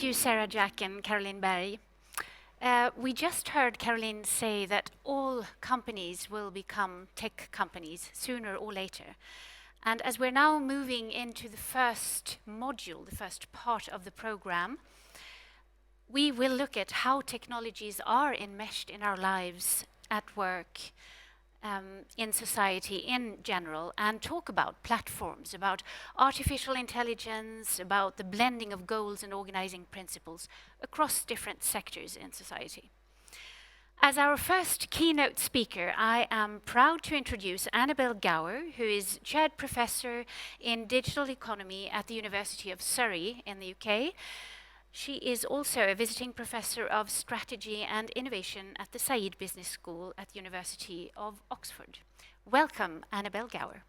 you, Sarah Jack and Caroline Barry. We just heard Caroline say that all companies will become tech companies sooner or later. And as we're now moving into the first module, the first part of the program, we will look at how technologies are enmeshed in our lives, at work, in society in general, and talk about platforms, about artificial intelligence, about the blending of goals and organizing principles across different sectors in society. As our first keynote speaker, I am proud to introduce Annabelle Gower, who is Chaired Professor in Digital Economy at the University of Surrey in the UK. She is also a visiting professor of strategy and innovation at the Saïd Business School at the University of Oxford. Welcome, Annabelle Gower.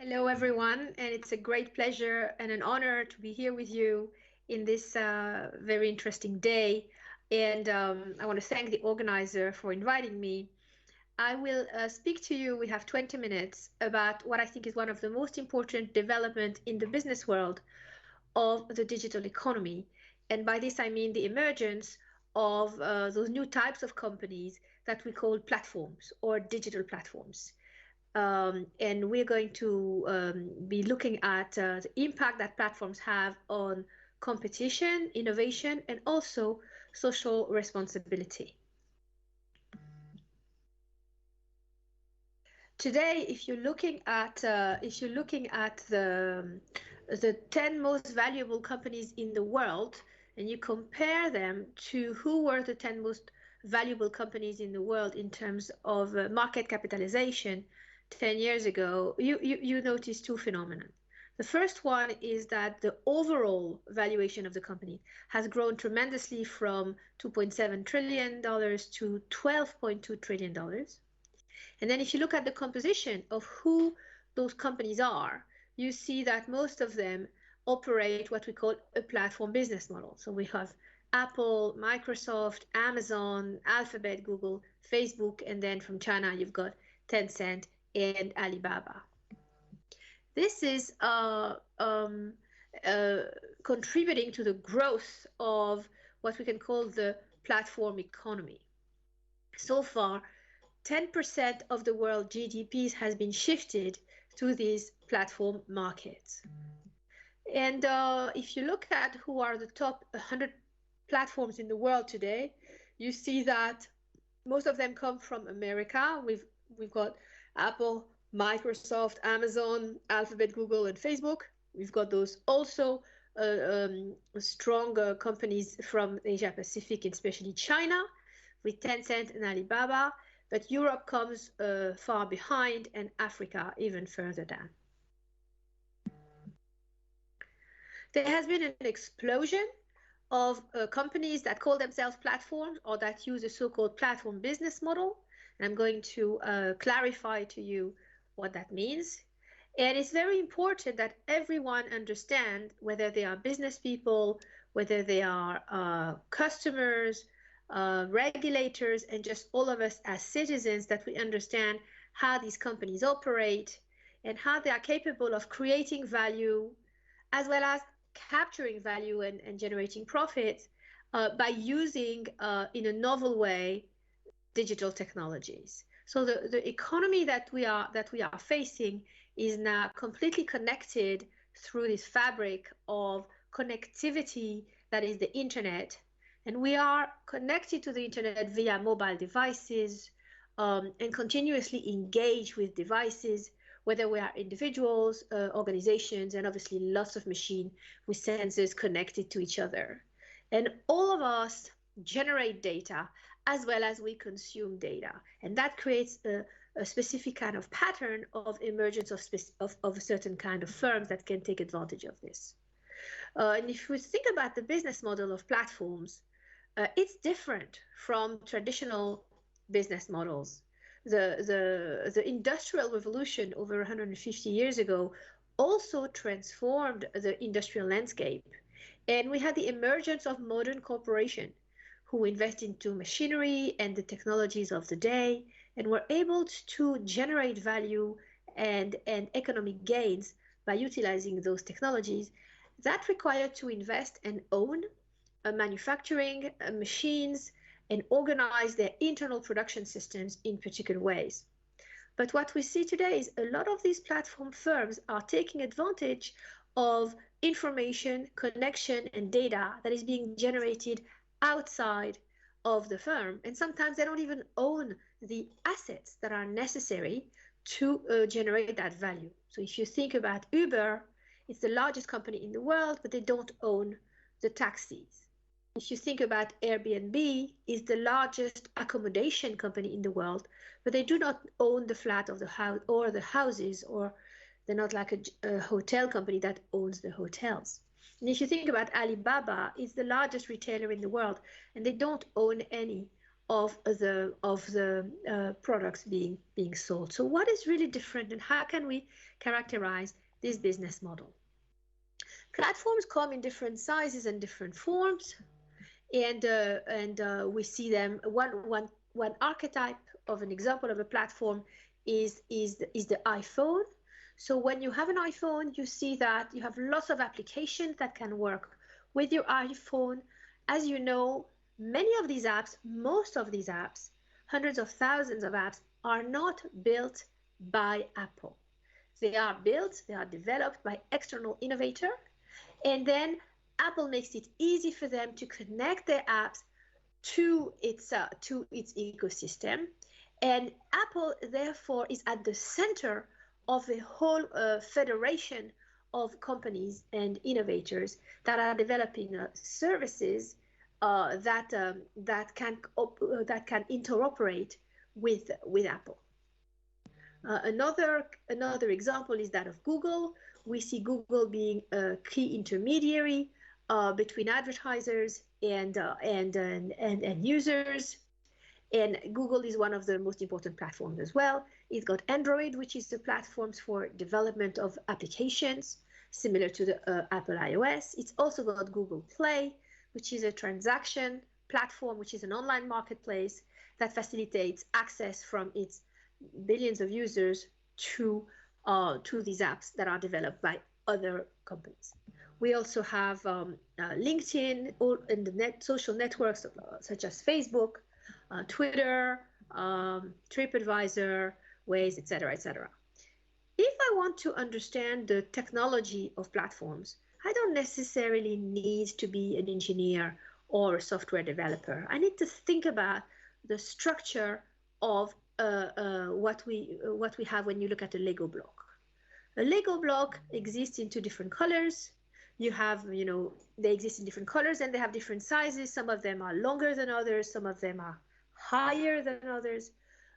Hello, everyone, and it's a great pleasure and an honor to be here with you in this very interesting day. And I want to thank the organizer for inviting me. I will speak to you, we have 20 minutes, about what I think is one of the most important developments in the business world of the digital economy. And by this, I mean the emergence of those new types of companies that we call platforms or digital platforms. And we're going to be looking at the impact that platforms have on competition, innovation, and also social responsibility. Today, if you're looking at the 10 most valuable companies in the world, and you compare them to who were the 10 most valuable companies in the world in terms of market capitalization 10 years ago, you notice two phenomena. The first one is that the overall valuation of the company has grown tremendously from $2.7 trillion to $12.2 trillion. And then if you look at the composition of who those companies are, you see that most of them operate what we call a platform business model. So we have Apple, Microsoft, Amazon, Alphabet, Google, Facebook, and then from China, you've got Tencent and Alibaba. This is contributing to the growth of what we can call the platform economy. So far, 10% of the world GDPs has been shifted to these platform markets. And if you look at who are the top 100 platforms in the world today, you see that most of them come from America. We've got Apple, Microsoft, Amazon, Alphabet, Google, and Facebook. We've got those also strong companies from Asia Pacific, and especially China, with Tencent and Alibaba. But Europe comes far behind, and Africa even further down. There has been an explosion of companies that call themselves platforms or that use a so-called platform business model. I'm going to clarify to you what that means. And it's very important that everyone understand, whether they are business people, whether they are customers, regulators, and just all of us as citizens, that we understand how these companies operate and how they are capable of creating value, as well as capturing value and generating profits by using, in a novel way, digital technologies. So the economy that we are facing is now completely connected through this fabric of connectivity that is the internet. And we are connected to the internet via mobile devices and continuously engage with devices, whether we are individuals, organizations, and obviously lots of machines with sensors connected to each other. And all of us generate data as well as we consume data. And that creates a specific kind of pattern of emergence of a certain kind of firms that can take advantage of this. And if we think about the business model of platforms, It's different from traditional business models. The Industrial Revolution over 150 years ago also transformed the industrial landscape. And we had the emergence of modern corporation who invest into machinery and the technologies of the day and were able to generate value and economic gains by utilizing those technologies. That required to invest and own manufacturing machines and organize their internal production systems in particular ways. But what we see today is a lot of these platform firms are taking advantage of information, connection, and data that is being generated outside of the firm. And sometimes they don't even own the assets that are necessary to generate that value. So if you think about Uber, it's the largest company in the world, but they don't own the taxis. If you think about Airbnb, is the largest accommodation company in the world, but they do not own the flat of the house or the houses, or they're not like a hotel company that owns the hotels. And if you think about Alibaba, it's the largest retailer in the world, and they don't own any of the products being sold. So what is really different, and how can we characterize this business model? Platforms come in different sizes and different forms, and we see them. One archetype of an example of a platform is the iPhone. So when you have an iPhone, you see that you have lots of applications that can work with your iPhone. As you know, many of these apps, most of these apps, hundreds of thousands of apps, are not built by Apple. They are built, they are developed by external innovator, and then Apple makes it easy for them to connect their apps to its ecosystem. And Apple, therefore, is at the center of a whole federation of companies and innovators that are developing services that can interoperate with Apple. Another example is that of Google. We see Google being a key intermediary between advertisers and users. And Google is one of the most important platforms as well. It's got Android, which is the platforms for development of applications, similar to the Apple iOS. It's also got Google Play, which is a transaction platform, which is an online marketplace that facilitates access from its billions of users to these apps that are developed by other companies. We also have LinkedIn and the social networks such as Facebook, Twitter, TripAdvisor, Waze, etc., etc. If I want to understand the technology of platforms, I don't necessarily need to be an engineer or a software developer. I need to think about the structure of what we have when you look at a Lego block. A Lego block exists in two different colors. You have, they exist in different colors and they have different sizes. Some of them are longer than others. Some of them are higher than others.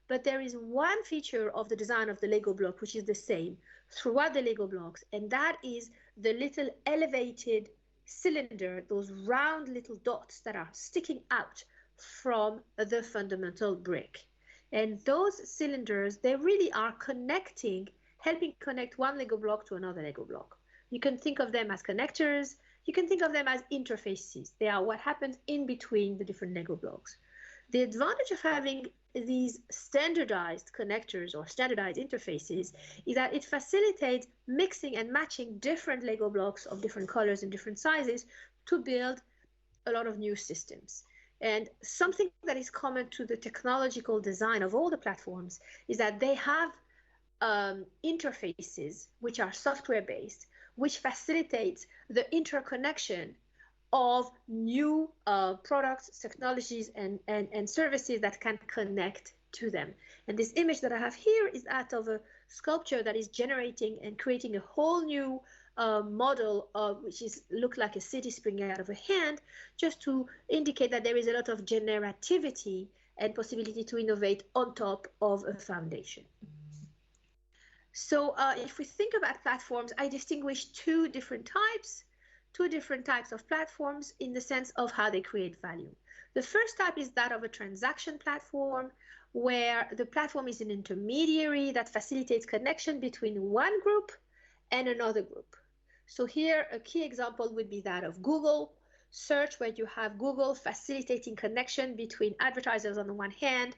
But there is one feature of the design of the Lego block which is the same throughout the Lego blocks, and that is the little elevated cylinder, those round little dots that are sticking out from the fundamental brick. And those cylinders, they really are helping connect one Lego block to another Lego block. You can think of them as connectors. You can think of them as interfaces. They are what happens in between the different Lego blocks. The advantage of having these standardized connectors or standardized interfaces is that it facilitates mixing and matching different Lego blocks of different colors and different sizes to build a lot of new systems. And something that is common to the technological design of all the platforms is that they have interfaces which are software-based, which facilitates the interconnection of new products, technologies, and services that can connect to them. And this image that I have here is that of a sculpture that is generating and creating a whole new model which look like a city springing out of a hand, just to indicate that there is a lot of generativity and possibility to innovate on top of a foundation. So if we think about platforms, I distinguish two different types of platforms in the sense of how they create value. The first type is that of a transaction platform, where the platform is an intermediary that facilitates connection between one group and another group. So here, a key example would be that of Google search, where you have Google facilitating connection between advertisers on the one hand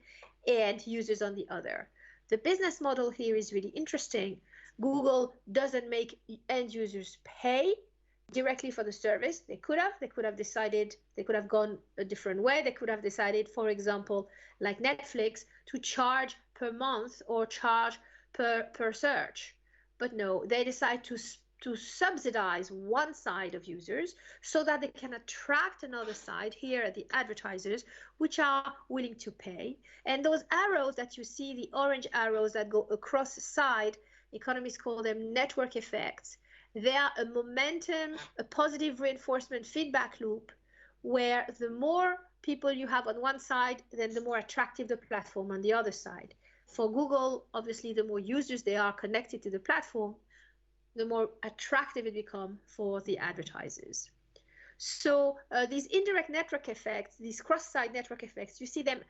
and users on the other. The business model here is really interesting. Google doesn't make end users pay directly for the service. They could have decided, they could have gone a different way. They could have decided, for example, like Netflix, to charge per month or charge per search. But no, they decide to subsidize one side of users so that they can attract another side, here the advertisers, which are willing to pay. And those arrows that you see, the orange arrows that go across the side, economists call them network effects. They are a momentum, a positive reinforcement feedback loop, where the more people you have on one side, then the more attractive the platform on the other side. For Google, obviously, the more users they are connected to the platform, the more attractive it becomes for the advertisers. So these indirect network effects, these cross-site network effects, you see them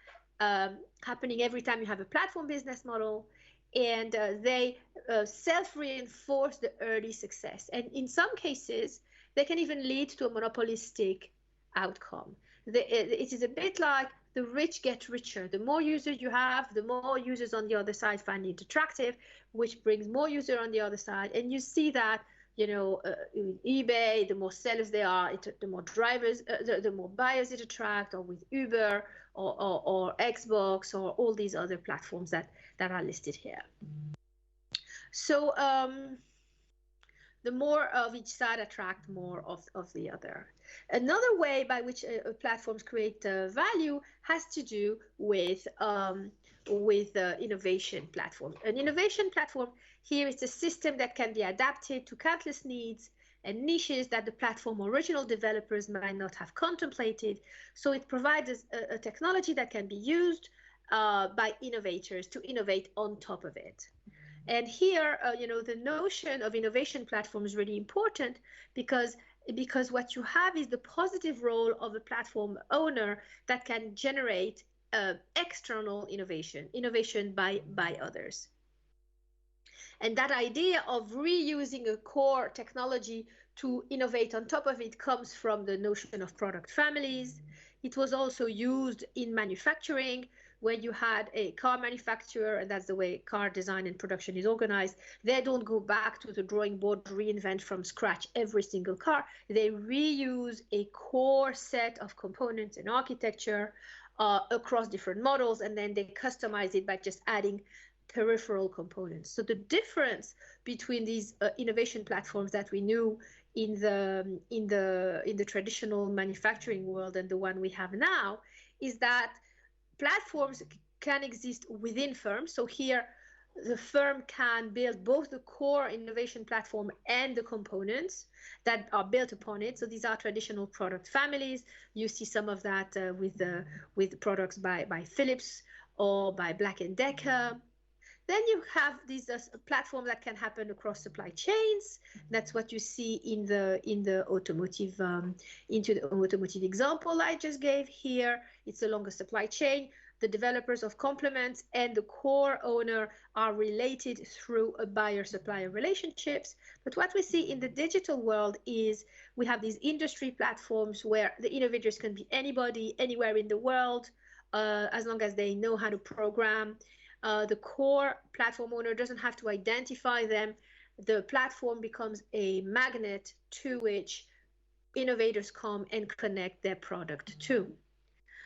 happening every time you have a platform business model, and they self-reinforce the early success. And in some cases, they can even lead to a monopolistic outcome. It is a bit like the rich get richer. The more users you have, the more users on the other side find it attractive, which brings more users on the other side. And you see that, in eBay, the more sellers there are, the more drivers, the more buyers it attracts, or with Uber or Xbox or all these other platforms that are listed here. So the more of each side attract more of the other. Another way by which platforms create value has to do with innovation platform. An innovation platform here is a system that can be adapted to countless needs and niches that the platform original developers might not have contemplated. So it provides a technology that can be used by innovators to innovate on top of it. And here, the notion of innovation platform is really important because what you have is the positive role of a platform owner that can generate external innovation by others. And that idea of reusing a core technology to innovate on top of it comes from the notion of product families. It was also used in manufacturing, where you had a car manufacturer, and that's the way car design and production is organized. They don't go back to the drawing board, reinvent from scratch every single car. They reuse a core set of components and architecture across different models, and then they customize it by just adding peripheral components. So the difference between these innovation platforms that we knew in the traditional manufacturing world and the one we have now is that platforms can exist within firms. So here the firm can build both the core innovation platform and the components that are built upon it. So these are traditional product families. You see some of that with products by Philips or by Black & Decker. Then you have these platforms that can happen across supply chains. That's what you see in the automotive into the automotive example I just gave here. It's a longer supply chain. The developers of complements and the core owner are related through a buyer-supplier relationships. But what we see in the digital world is we have these industry platforms where the innovators can be anybody, anywhere in the world, as long as they know how to program. The core platform owner doesn't have to identify them. The platform becomes a magnet to which innovators come and connect their product to.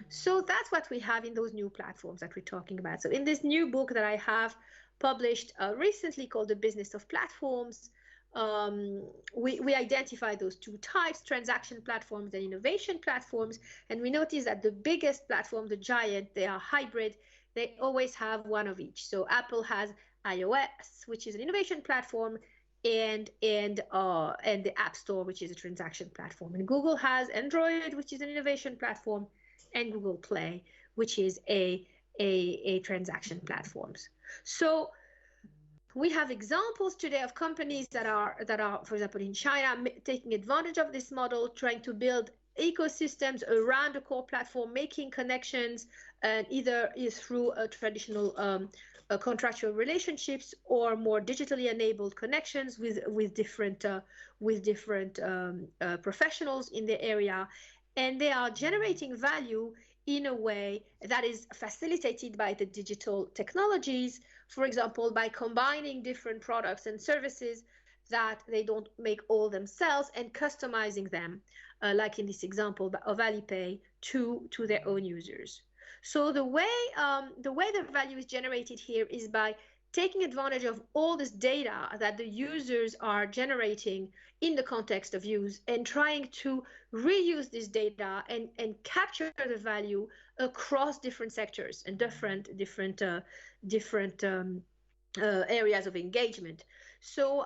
So that's what we have in those new platforms that we're talking about. So in this new book that I have published recently called The Business of Platforms, we identify those two types, transaction platforms and innovation platforms. And we notice that the biggest platform, the giant, they are hybrid. They always have one of each. So Apple has iOS, which is an innovation platform, and the App Store, which is a transaction platform. And Google has Android, which is an innovation platform, and Google Play, which is a transaction platforms. So we have examples today of companies that are, for example, in China, taking advantage of this model, trying to build ecosystems around the core platform, making connections, and either is through a traditional contractual relationships or more digitally enabled connections with different professionals in the area, and they are generating value in a way that is facilitated by the digital technologies, for example, by combining different products and services that they don't make all themselves and customizing them, like in this example of Alipay, to their own users. So the way the value is generated here is by taking advantage of all this data that the users are generating in the context of use and trying to reuse this data and capture the value across different sectors and different areas of engagement. So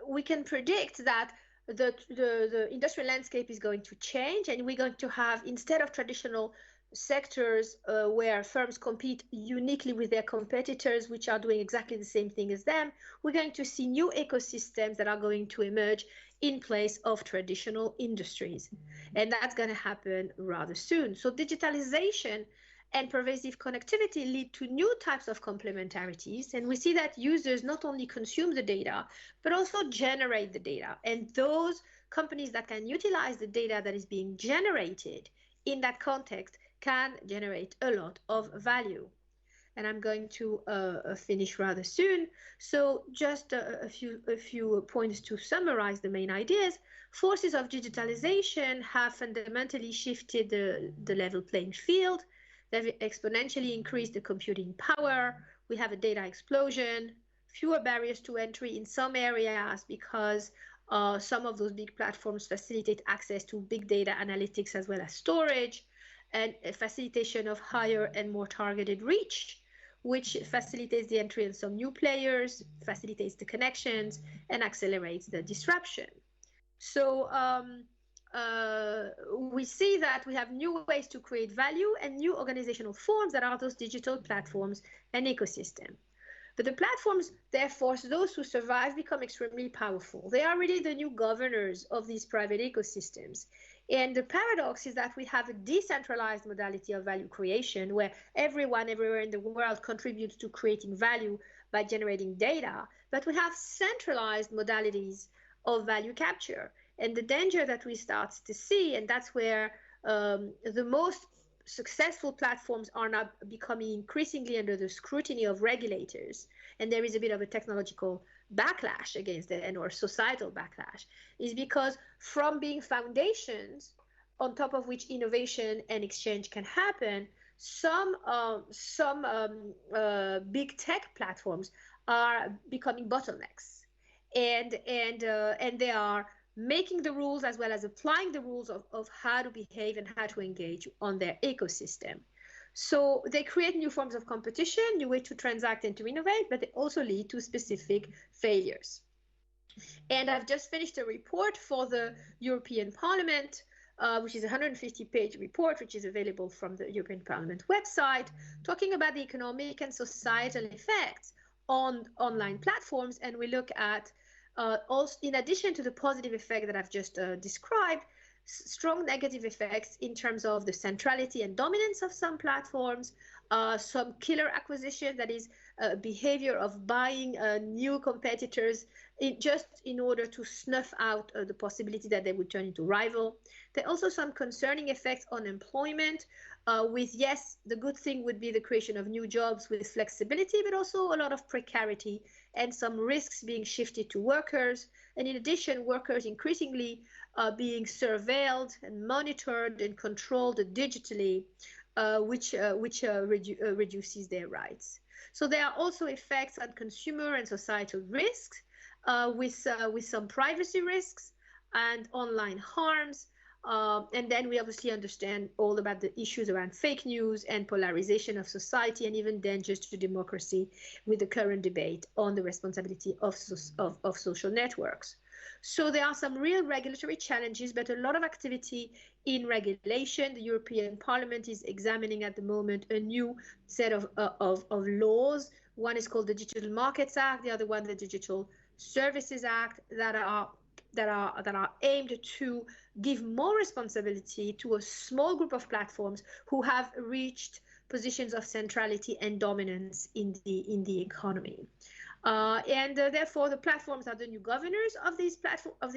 we can predict that the industrial landscape is going to change, and we're going to have, instead of traditional sectors where firms compete uniquely with their competitors, which are doing exactly the same thing as them, we're going to see new ecosystems that are going to emerge in place of traditional industries. And that's going to happen rather soon. So digitalization and pervasive connectivity lead to new types of complementarities. And we see that users not only consume the data, but also generate the data. And those companies that can utilize the data that is being generated in that context can generate a lot of value. And I'm going to finish rather soon. So just a few points to summarize the main ideas. Forces of digitalization have fundamentally shifted the level playing field. They've exponentially increased the computing power. We have a data explosion, fewer barriers to entry in some areas because some of those big platforms facilitate access to big data analytics as well as storage, and a facilitation of higher and more targeted reach, which facilitates the entry of some new players, facilitates the connections, and accelerates the disruption. So we see that we have new ways to create value and new organizational forms that are those digital platforms and ecosystem. But the platforms, therefore, those who survive become extremely powerful. They are really the new governors of these private ecosystems. And the paradox is that we have a decentralized modality of value creation where everyone everywhere in the world contributes to creating value by generating data, but we have centralized modalities of value capture. And the danger that we start to see, and that's where the most successful platforms are now becoming increasingly under the scrutiny of regulators, and there is a bit of a technological backlash against it, and or societal backlash, is because from being foundations on top of which innovation and exchange can happen, some big tech platforms are becoming bottlenecks, and they are making the rules as well as applying the rules of how to behave and how to engage on their ecosystem. So they create new forms of competition, new ways to transact and to innovate, but they also lead to specific failures. And I've just finished a report for the European Parliament, which is a 150-page report, which is available from the European Parliament website, talking about the economic and societal effects on online platforms. And we look at also, in addition to the positive effect that I've just described, strong negative effects in terms of the centrality and dominance of some platforms, some killer acquisition, that is behavior of buying new competitors just in order to snuff out the possibility that they would turn into rival. There are also some concerning effects on employment, with, yes, the good thing would be the creation of new jobs with flexibility, but also a lot of precarity and some risks being shifted to workers. And in addition, workers increasingly being surveilled and monitored and controlled digitally, which reduces their rights. So there are also effects on consumer and societal risks, with some privacy risks and online harms. And then we obviously understand all about the issues around fake news and polarization of society, and even dangers to democracy with the current debate on the responsibility of social networks. So there are some real regulatory challenges, but a lot of activity in regulation. The European Parliament is examining at the moment a new set of laws. One is called the Digital Markets Act, the other one the Digital Services Act, that are that are aimed to give more responsibility to a small group of platforms who have reached positions of centrality and dominance in the economy. And therefore, the platforms are the new governors of these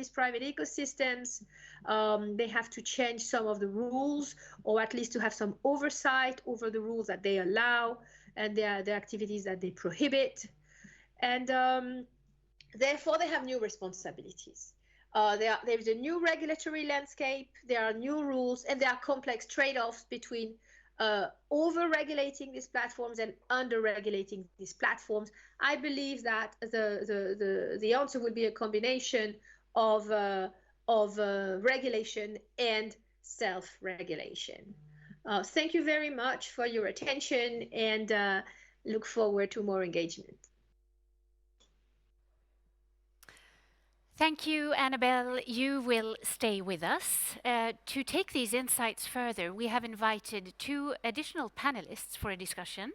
private ecosystems. They have to change some of the rules, or at least to have some oversight over the rules that they allow and the activities that they prohibit. And therefore, they have new responsibilities. There is a new regulatory landscape, there are new rules, and there are complex trade-offs between over-regulating these platforms and under-regulating these platforms. I believe that the answer would be a combination of regulation and self-regulation. Thank you very much for your attention, and look forward to more engagement. Thank you, Annabelle. You will stay with us. To take these insights further, we have invited 2 additional panelists for a discussion.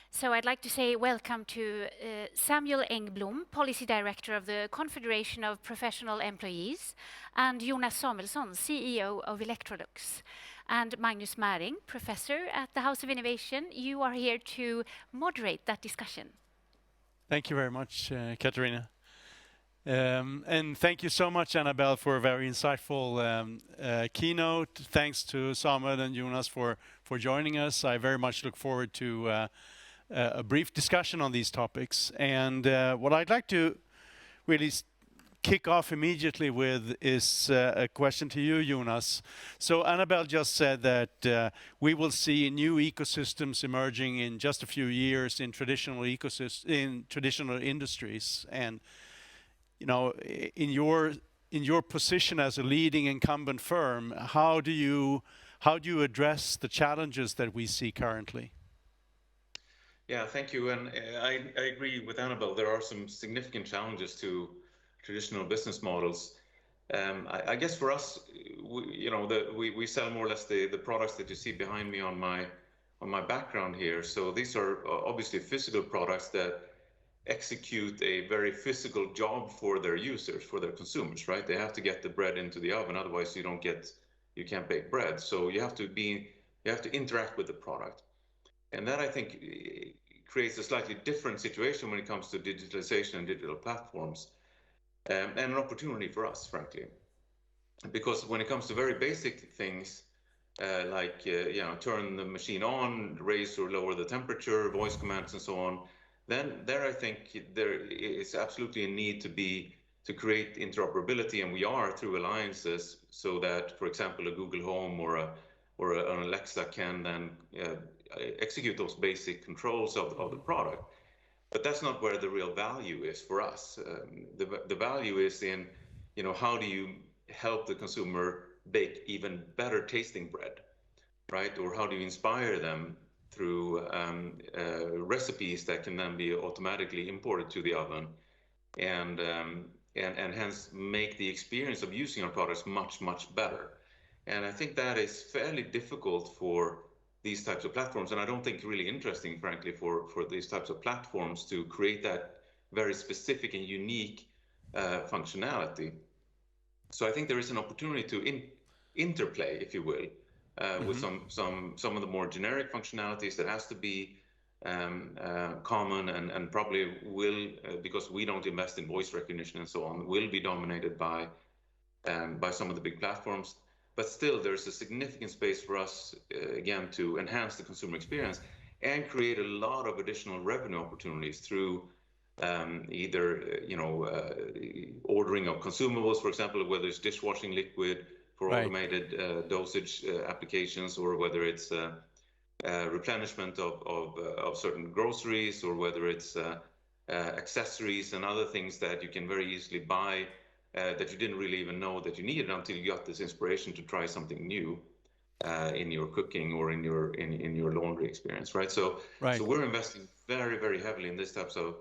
So I'd like to say welcome to Samuel Engblom, Policy Director of the Confederation of Professional Employees, and Jonas Samuelsson, CEO of Electrolux. And Magnus Märing, Professor at the House of Innovation. You are here to moderate that discussion. Thank you very much, Katarina. And thank you so much, Annabelle, for a very insightful keynote. Thanks to Samuel and Jonas for joining us. I very much look forward to a brief discussion on these topics. And what I'd like to really kick off immediately with is a question to you, Jonas. So Annabelle just said that we will see new ecosystems emerging in just a few years in traditional industries. And you know, in your position as a leading incumbent firm, how do you address the challenges that we see currently? Yeah, thank you. And I agree with Annabelle. There are some significant challenges to traditional business models. I guess for us, we sell more or less the products that you see behind me on my background here. So these are obviously physical products that execute a very physical job for their users, for their consumers, right? They have to get the bread into the oven, otherwise you can't bake bread. So you have to interact with the product. And that, I think, creates a slightly different situation when it comes to digitalization and digital platforms, and an opportunity for us, frankly. Because when it comes to very basic things, like turn the machine on, raise or lower the temperature, voice commands and so on, then there I think there is absolutely a need to create interoperability, and we are through alliances, so that, for example, a Google Home or an Alexa can then execute those basic controls of the product. But that's not where the real value is for us. The value is in, how do you help the consumer bake even better tasting bread, right? Or how do you inspire them through recipes that can then be automatically imported to the oven, and hence make the experience of using our products much, much better. And I think that is fairly difficult for these types of platforms, and I don't think really interesting, frankly, for these types of platforms to create that very specific and unique functionality. So I think there is an opportunity to interplay, if you will, with some of the more generic functionalities that has to be common, and probably will, because we don't invest in voice recognition and so on, will be dominated by some of the big platforms. But still, there's a significant space for us, again, to enhance the consumer experience and create a lot of additional revenue opportunities through either ordering of consumables, for example, whether it's dishwashing liquid for automated dosage applications, or whether it's replenishment of certain groceries, or whether it's accessories and other things that you can very easily buy that you didn't really even know that you needed until you got this inspiration to try something new in your cooking or in your laundry experience, right? So we're investing very, very heavily in these types of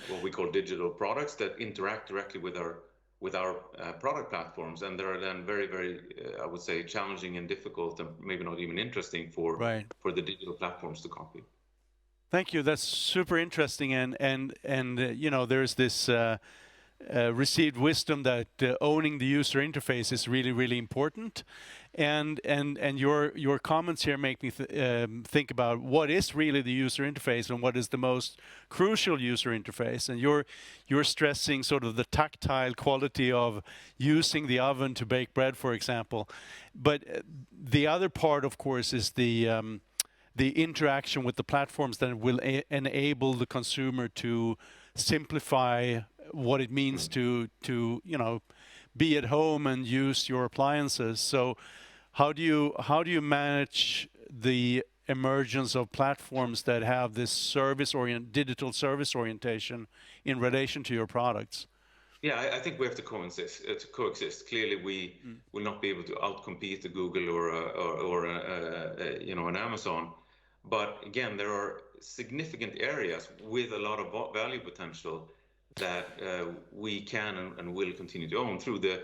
what we call digital products that interact directly with our product platforms, and they're then very, very, I would say, challenging and difficult, and maybe not even interesting for the digital platforms to copy. Thank you. That's super interesting, and there's this received wisdom that owning the user interface is really, really important. And your comments here make me think about what is really the user interface and what is the most crucial user interface. And you're stressing sort of the tactile quality of using the oven to bake bread, for example. But the other part, of course, is the interaction with the platforms that will enable the consumer to simplify what it means to be at home and use your appliances. So how do you manage the emergence of platforms that have this digital service orientation in relation to your products? Yeah, I think we have to coexist. Clearly, we will not be able to outcompete a Google or an Amazon. But again, there are significant areas with a lot of value potential that we can and will continue to own through the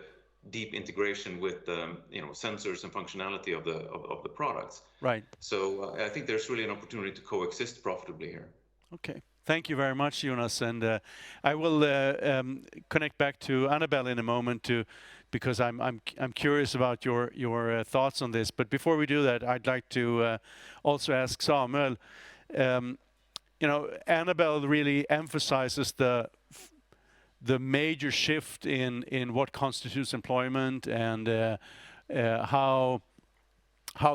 deep integration with sensors and functionality of the products. Right. So I think there's really an opportunity to coexist profitably here. Okay. Thank you very much, Jonas. And I will connect back to Annabelle in a moment because I'm curious about your thoughts on this. But before we do that, I'd like to also ask Samuel. Annabelle really emphasizes the major shift in what constitutes employment and how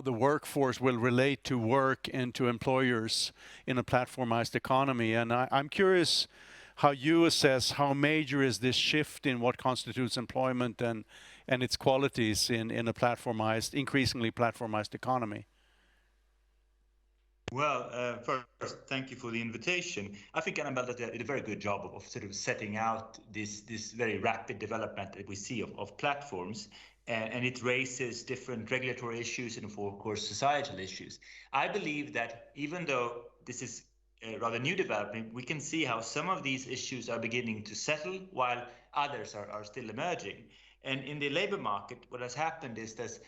the workforce will relate to work and to employers in a platformized economy. And I'm curious how you assess how major is this shift in what constitutes employment and its qualities in a increasingly platformized economy. Well, first, thank you for the invitation. I think Annabelle did a very good job of sort of setting out this very rapid development that we see of platforms. And it raises different regulatory issues and, of course, societal issues. I believe that even though this is a rather new development, we can see how some of these issues are beginning to settle while others are still emerging. And in the labor market, what has happened is that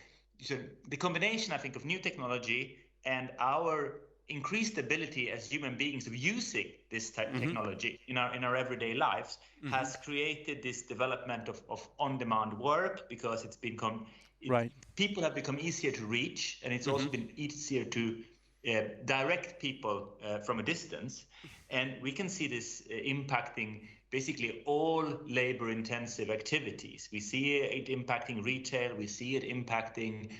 the combination, I think, of new technology and our increased ability as human beings of using this type of technology in our everyday lives has created this development of on-demand work, because it's become people have become easier to reach, and it's also been easier to direct people from a distance. And we can see this impacting basically all labor-intensive activities. We see it impacting retail, we see it impacting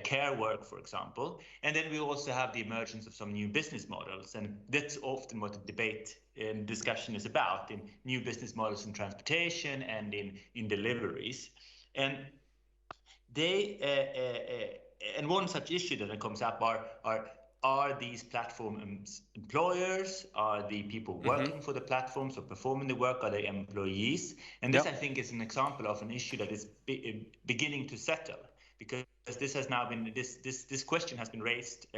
care work, for example. And then we also have the emergence of some new business models. And that's often what the debate and discussion is about, in new business models in transportation and in deliveries. And and one such issue that comes up are these platforms employers? Are the people working for the platforms or performing the work? Are they employees? And this, I think, is an example of an issue that is beginning to settle, because this has now been this question has been raised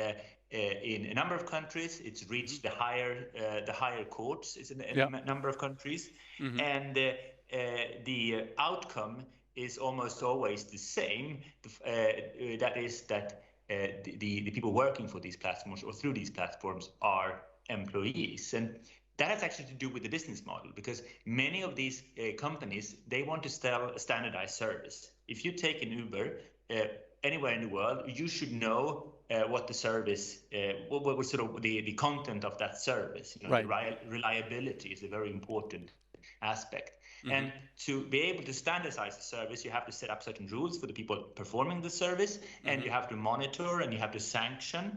in a number of countries. It's reached the higher courts in a number of countries, and the outcome is almost always the same. That is that the people working for these platforms or through these platforms are employees. And that has actually to do with the business model, because many of these companies, they want to sell a standardized service. If you take an Uber anywhere in the world, you should know what the service, what sort of the content of that service. The reliability is a very important aspect. And to be able to standardize the service, you have to set up certain rules for the people performing the service, and you have to monitor and you have to sanction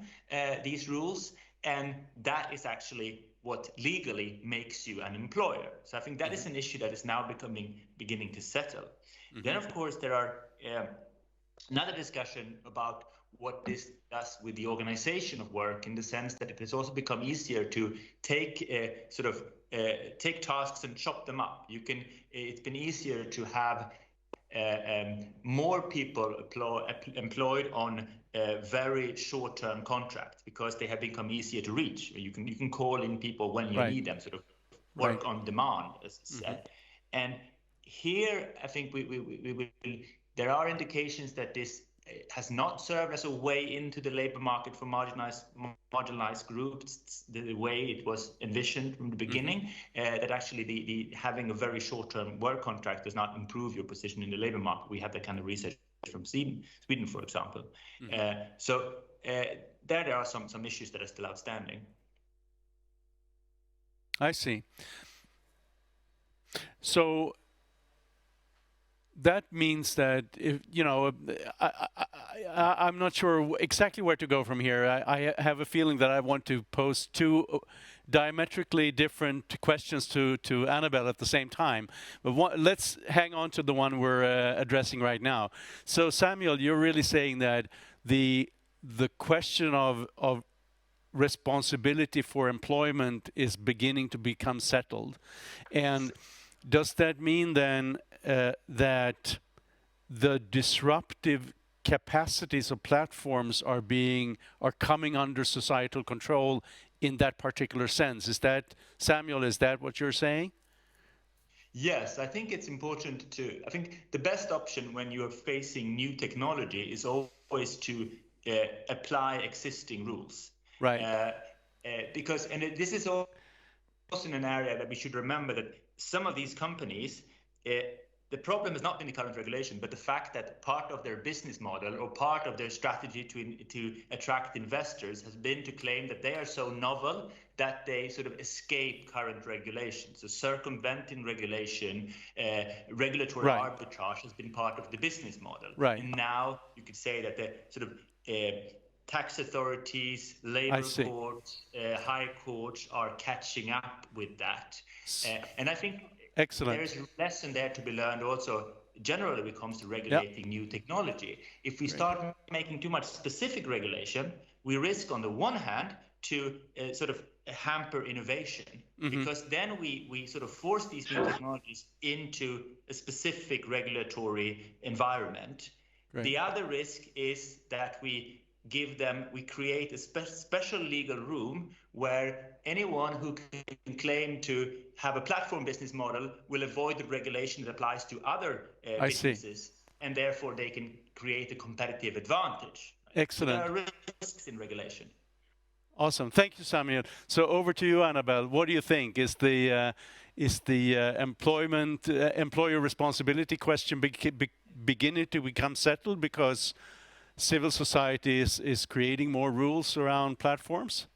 these rules. And that is actually what legally makes you an employer. So I think that is an issue that is now beginning to settle. Then, of course, there are another discussion about what this does with the organization of work, in the sense that it has also become easier to take take tasks and chop them up. It's been easier to have more people employed on very short-term contracts, because they have become easier to reach. You can call in people when you need them, sort of work on demand, as said. And here, I think there are indications that this has not served as a way into the labor market for marginalized groups the way it was envisioned from the beginning. That actually the having a very short-term work contract does not improve your position in the labor market. We have that kind of research from Sweden, for example. So there are some issues that are still outstanding. I see. So that means that if I'm not sure exactly where to go from here. I have a feeling that I want to pose two diametrically different questions to Annabelle at the same time. But let's hang on to the one we're addressing right now. So Samuel, you're really saying that the question of responsibility for employment is beginning to become settled, and does that mean then that the disruptive capacities of platforms are coming under societal control in that particular sense? Is that, Samuel, is that what you're saying? Yes, I think it's important I think the best option when you are facing new technology is always to apply existing rules. Right. Because this is also in an area that we should remember that some of these companies, the problem has not been the current regulation, but the fact that part of their business model or part of their strategy to attract investors has been to claim that they are so novel that they sort of escape current regulations. So circumventing regulation, regulatory arbitrage has been part of the business model. Right. And now you could say that the sort of tax authorities, labor courts, high courts are catching up with that. And I think excellent. There is a lesson there to be learned also generally when it comes to regulating new technology. If we start making too much specific regulation, we risk on the one hand to sort of hamper innovation, because then we sort of force these new technologies into a specific regulatory environment. Right. The other risk is that we create a special legal room where anyone who can claim to have a platform business model will avoid the regulation that applies to other businesses, and therefore they can create a competitive advantage. Excellent. So there are risks in regulation. Awesome. Thank you, Samuel. So over to you, Annabelle. What do you think? Is the employer responsibility question beginning to become settled because civil society is creating more rules around platforms?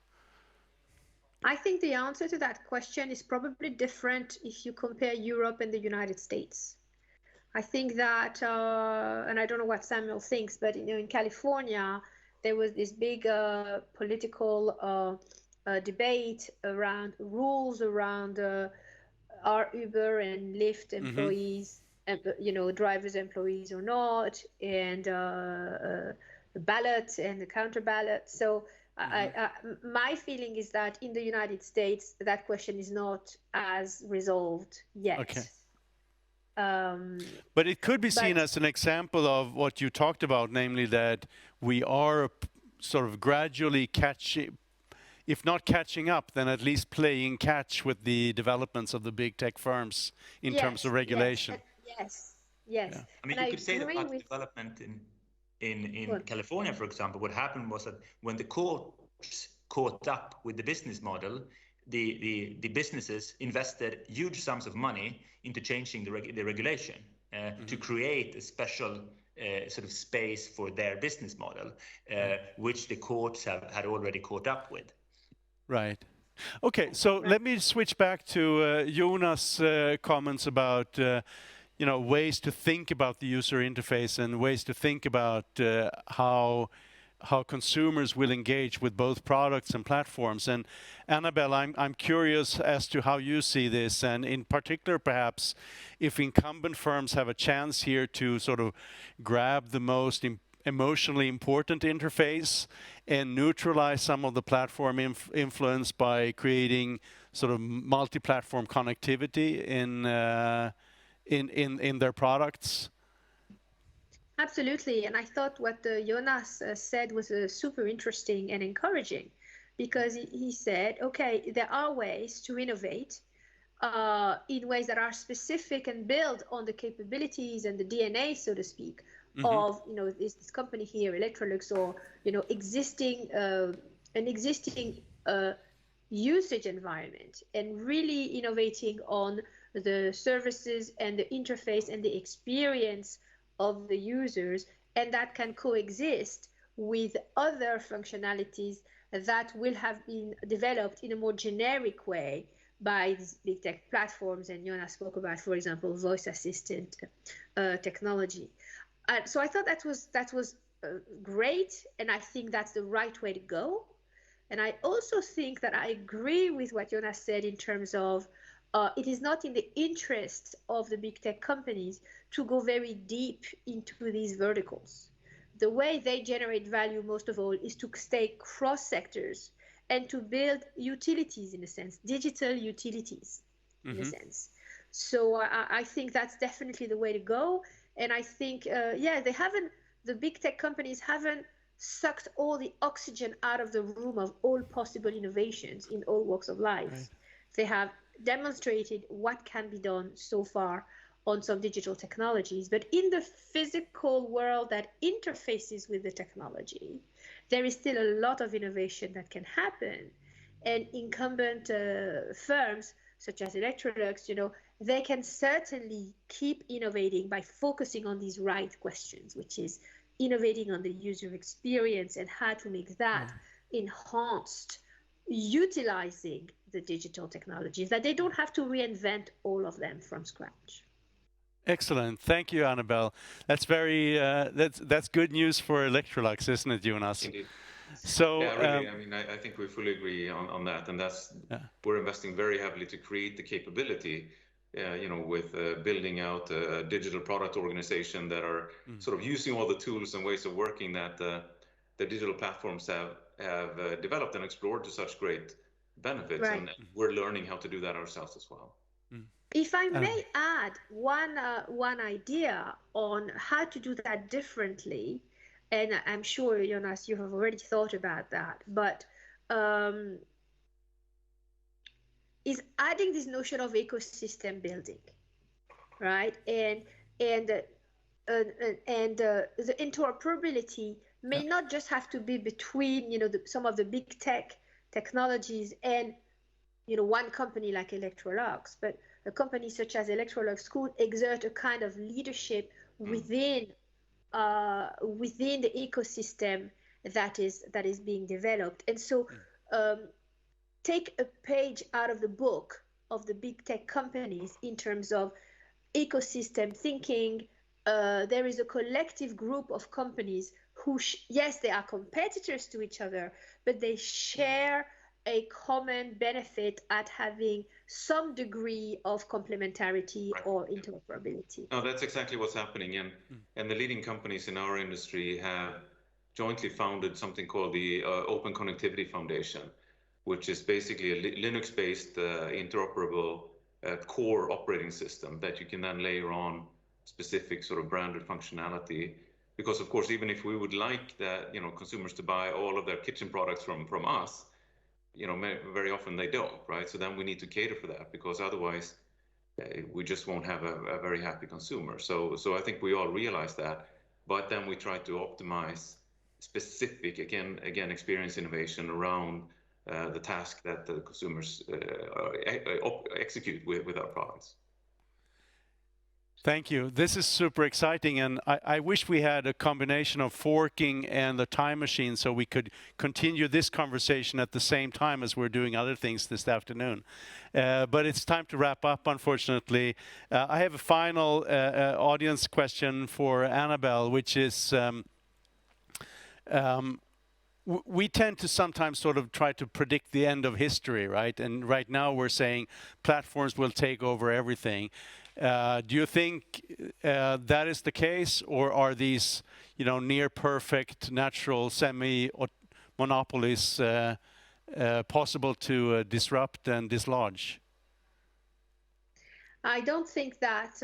I think the answer to that question is probably different if you compare Europe and the United States. I think that, and I don't know what Samuel thinks, but in California, there was this big political debate around rules around are Uber and Lyft employees, drivers employees or not, and the ballot and the counter ballot. So my feeling is that in the United States, that question is not as resolved yet. Okay. But it could be seen as an example of what you talked about, namely that we are sort of gradually if not catching up, then at least playing catch with the developments of the big tech firms in terms of regulation. Yes. Yeah. I mean, you could say that about development in California, for example, what happened was that when the courts caught up with the business model, the businesses invested huge sums of money into changing the regulation to create a special sort of space for their business model, which the courts had already caught up with. Right. Okay, so let me switch back to Jonas' comments about ways to think about the user interface and ways to think about how consumers will engage with both products and platforms. And Annabelle, I'm curious as to how you see this, and in particular, perhaps, if incumbent firms have a chance here to sort of grab the most emotionally important interface and neutralize some of the platform influence by creating sort of multi-platform connectivity in their products. Absolutely, and I thought what Jonas said was super interesting and encouraging, because he said, okay, there are ways to innovate in ways that are specific and build on the capabilities and the DNA, so to speak, of, you know, this company here, Electrolux, or, you know, an existing usage environment, and really innovating on the services and the interface and the experience of the users, and that can coexist with other functionalities that will have been developed in a more generic way by these big tech platforms. And Jonas spoke about, for example, voice assistant technology. So I thought that was great, and I think that's the right way to go. And I also think that I agree with what Jonas said in terms of it is not in the interest of the big tech companies to go very deep into these verticals. The way they generate value, most of all, is to stay cross sectors and to build utilities, in a sense, digital utilities, in a sense. So I think that's definitely the way to go. And I think, the big tech companies haven't sucked all the oxygen out of the room of all possible innovations in all walks of life. Right. They have demonstrated what can be done so far on some digital technologies, but in the physical world that interfaces with the technology, there is still a lot of innovation that can happen. And incumbent firms such as Electrolux, you know, they can certainly keep innovating by focusing on these right questions, which is innovating on the user experience and how to make that enhanced, utilizing the digital technologies, that they don't have to reinvent all of them from scratch. Excellent. Thank you, Annabelle. That's very that's good news for Electrolux, isn't it, Jonas? Indeed. So yeah, really, I mean, I think we fully agree on that, and that's we're investing very heavily to create the capability, you know, with building out a digital product organization that are sort of using all the tools and ways of working that the digital platforms have developed and explored to such great benefits, and we're learning how to do that ourselves as well. If I may add one idea on how to do that differently, and I'm sure, Jonas, you have already thought about that, but is adding this notion of ecosystem building, right? And the interoperability may not just have to be between, you know, some of the big technologies and, you know, one company like Electrolux, but a company such as Electrolux could exert a kind of leadership within the ecosystem that is being developed. And so take a page out of the book of the big tech companies in terms of ecosystem thinking. There is a collective group of companies who, yes, they are competitors to each other, but they share a common benefit at having some degree of complementarity or interoperability. No, that's exactly what's happening. And the leading companies in our industry have jointly founded something called the Open Connectivity Foundation, which is basically a Linux-based interoperable core operating system that you can then layer on specific sort of branded functionality. Because of course, even if we would like that, you know, consumers to buy all of their kitchen products from us, you know, very often they don't, right? So then we need to cater for that, because otherwise we just won't have a very happy consumer. So I think we all realize that, but then we try to optimize specific, again, experience innovation around the task that the consumers execute with our products. Thank you. This is super exciting, and I wish we had a combination of forking and the time machine so we could continue this conversation at the same time as we're doing other things this afternoon. But it's time to wrap up, unfortunately. I have a final audience question for Annabelle, which is we tend to sometimes sort of try to predict the end of history, right? And right now we're saying platforms will take over everything. Do you think that is the case, or are these, you know, near perfect natural semi-monopolies possible to disrupt and dislodge? I don't think that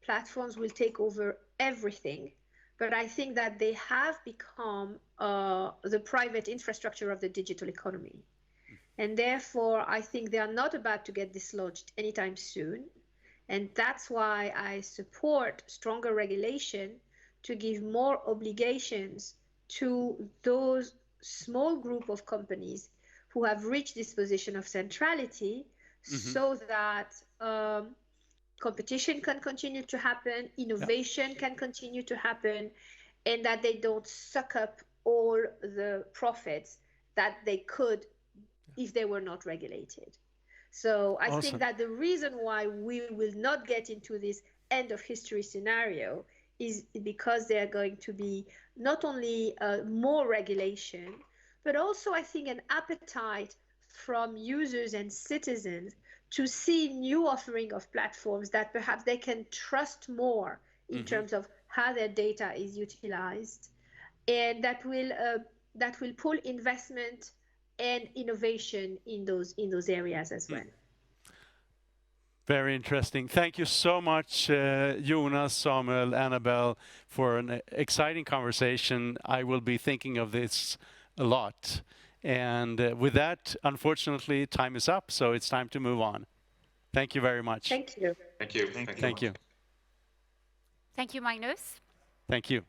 platforms will take over everything, but I think that they have become the private infrastructure of the digital economy. And therefore, I think they are not about to get dislodged anytime soon. And that's why I support stronger regulation to give more obligations to those small group of companies who have reached this position of centrality, so that competition can continue to happen, innovation can continue to happen, and that they don't suck up all the profits that they could if they were not regulated. So I think that the reason why we will not get into this end of history scenario is because there are going to be not only more regulation, but also I think an appetite from users and citizens to see new offering of platforms that perhaps they can trust more in terms of how their data is utilized, and that will pull investment and innovation in those areas as well. Very interesting. Thank you so much, Jonas, Samuel, Annabelle, for an exciting conversation. I will be thinking of this a lot. And with that, unfortunately, time is up, so it's time to move on. Thank you very much. Thank you. Thank you. Thank you. Thank you, Magnus. Thank you.